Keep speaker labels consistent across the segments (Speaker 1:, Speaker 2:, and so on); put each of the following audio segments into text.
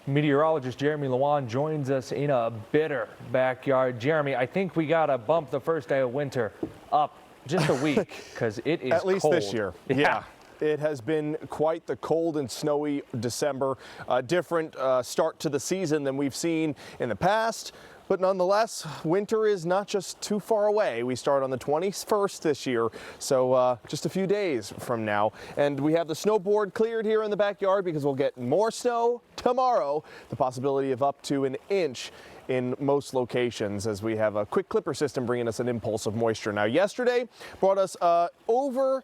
Speaker 1: Meteorologist Jeremy Lewan joins us in a bitter backyard. Jeremy, I think we got to bump the first day of winter up just a week because it is
Speaker 2: at least
Speaker 1: cold.
Speaker 2: this year. Yeah. It has been quite the cold and snowy December. Different start to the season than we've seen in the past. But nonetheless, winter is not just too far away. We start on the 21st this year, so just a few days from now. And we have the snowboard cleared here in the backyard because we'll get more snow tomorrow. The possibility of up to an inch in most locations as we have a quick clipper system bringing us an impulse of moisture. Now, yesterday brought us over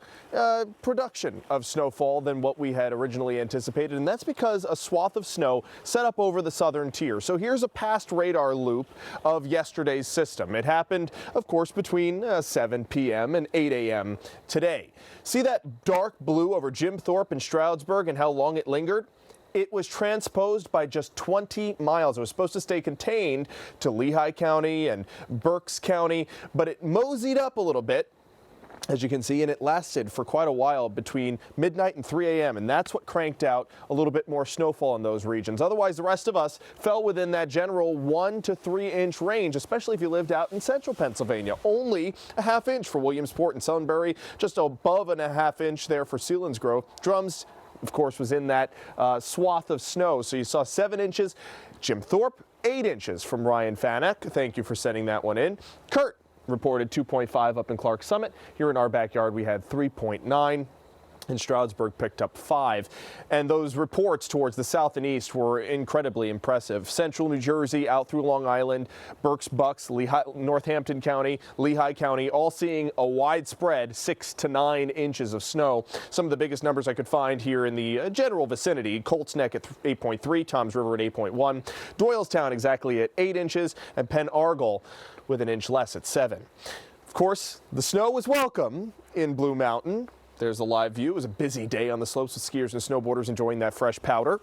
Speaker 2: production of snowfall than what we had originally anticipated, and that's because a swath of snow set up over the southern tier. So here's a past radar loop of yesterday's system. It happened, of course, between 7 p.m. and 8 a.m. today. See that dark blue over Jim Thorpe and Stroudsburg and how long it lingered? It was transposed by just 20 miles. It was supposed to stay contained to Lehigh County and Berks County, but it moseyed up a little bit, as you can see, and it lasted for quite a while between midnight and 3 a.m., and that's what cranked out a little bit more snowfall in those regions. Otherwise, the rest of us fell within that general 1 to 3 inch range, especially if you lived out in central Pennsylvania. Only a ½ inch for Williamsport and Sunbury, just above a ½ inch there for Selinsgrove. Drums, of course, was in that swath of snow. So you saw 7 inches. Jim Thorpe, 8 inches from Ryan Fanek. Thank you for sending that one in. Kurt reported 2.5 up in Clark Summit. Here in our backyard, we had 3.9. And Stroudsburg picked up 5. And those reports towards the south and east were incredibly impressive. Central New Jersey out through Long Island, Berks, Bucks, Lehigh, Northampton County, Lehigh County, all seeing a widespread 6 to 9 inches of snow. Some of the biggest numbers I could find here in the general vicinity: Colts Neck at 8.3, Toms River at 8.1, Doylestown exactly at 8 inches, and Penn Argyll with an inch less at 7. Of course, the snow was welcome in Blue Mountain. There's a live view. It was a busy day on the slopes with skiers and snowboarders enjoying that fresh powder.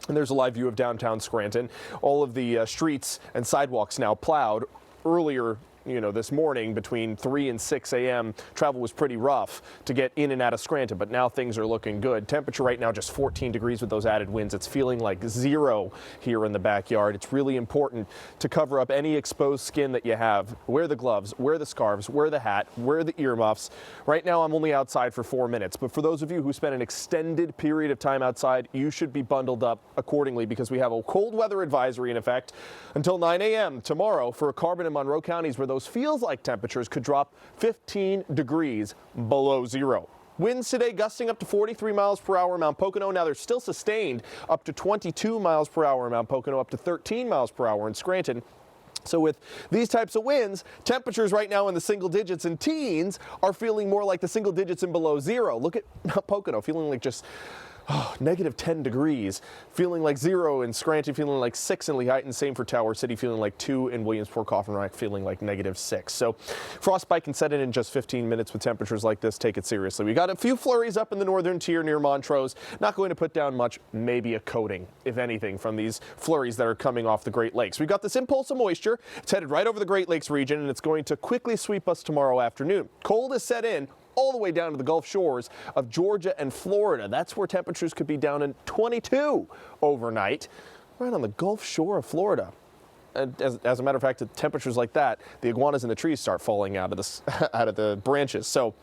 Speaker 2: And there's a live view of downtown Scranton. All of the streets and sidewalks now plowed. Earlier, this morning between 3 and 6 a.m., travel was pretty rough to get in and out of Scranton, but now things are looking good. Temperature right now just 14 degrees with those added winds. It's feeling like 0 here in the backyard. It's really important to cover up any exposed skin that you have. Wear the gloves, wear the scarves, wear the hat, wear the earmuffs. Right now I'm only outside for 4 minutes, but for those of you who spend an extended period of time outside, you should be bundled up accordingly because we have a cold weather advisory in effect until 9 a.m. tomorrow for Carbon and Monroe counties, where those feels like temperatures could drop 15 degrees below 0. Winds today gusting up to 43 miles per hour in Mount Pocono. Now they're still sustained up to 22 miles per hour in Mount Pocono, up to 13 miles per hour in Scranton. So with these types of winds, temperatures right now in the single digits and teens are feeling more like the single digits and below 0. Look at Mount Pocono feeling like just negative 10 degrees, feeling like 0 in Scranton, feeling like 6 in Lehigh, and same for Tower City, feeling like 2 in Williamsport, Coffin Rock, feeling like -6. So frostbite can set in just 15 minutes with temperatures like this. Take it seriously. We got a few flurries up in the northern tier near Montrose. Not going to put down much, maybe a coating, if anything, from these flurries that are coming off the Great Lakes. We've got this impulse of moisture. It's headed right over the Great Lakes region, and it's going to quickly sweep us tomorrow afternoon. Cold is set in all the way down to the Gulf shores of Georgia and Florida. That's where temperatures could be down in 22 overnight, right on the Gulf shore of Florida. And as a matter of fact, at temperatures like that, the iguanas in the trees start falling out of the branches. So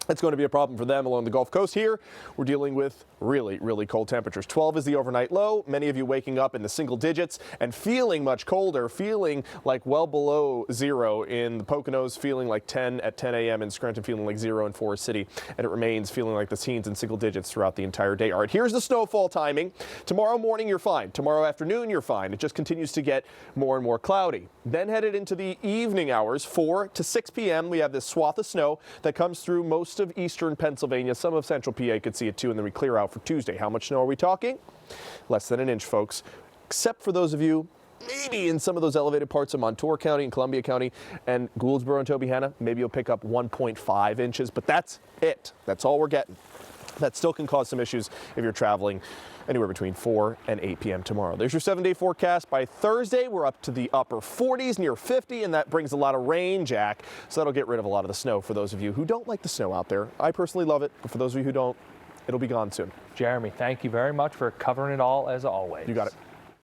Speaker 2: it's going to be a problem for them along the Gulf Coast. Here, we're dealing with really, really cold temperatures. 12 is the overnight low. Many of you waking up in the single digits and feeling much colder, feeling like well below 0 in the Poconos, feeling like 10 at 10 a.m. in Scranton, feeling like 0 in Forest City. And it remains feeling like the teens and single digits throughout the entire day. All right, here's the snowfall timing. Tomorrow morning, you're fine. Tomorrow afternoon, you're fine. It just continues to get more and more cloudy. Then headed into the evening hours, 4 to 6 p.m., we have this swath of snow that comes through most of eastern Pennsylvania. Some of central PA could see it too, and then we clear out for Tuesday. How much snow are we talking? Less than an inch, folks, except for those of you maybe in some of those elevated parts of Montour County and Columbia County and Gouldsboro and Tobyhanna. Maybe you'll pick up 1.5 inches, but that's it. That's all we're getting. That still can cause some issues if you're traveling anywhere between 4 and 8 p.m. tomorrow. There's your 7-day forecast. By Thursday, we're up to the upper 40s, near 50, and that brings a lot of rain, Jack. So that'll get rid of a lot of the snow for those of you who don't like the snow out there. I personally love it, but for those of you who don't, it'll be gone soon.
Speaker 1: Jeremy, thank you very much for covering it all as always.
Speaker 2: You got it.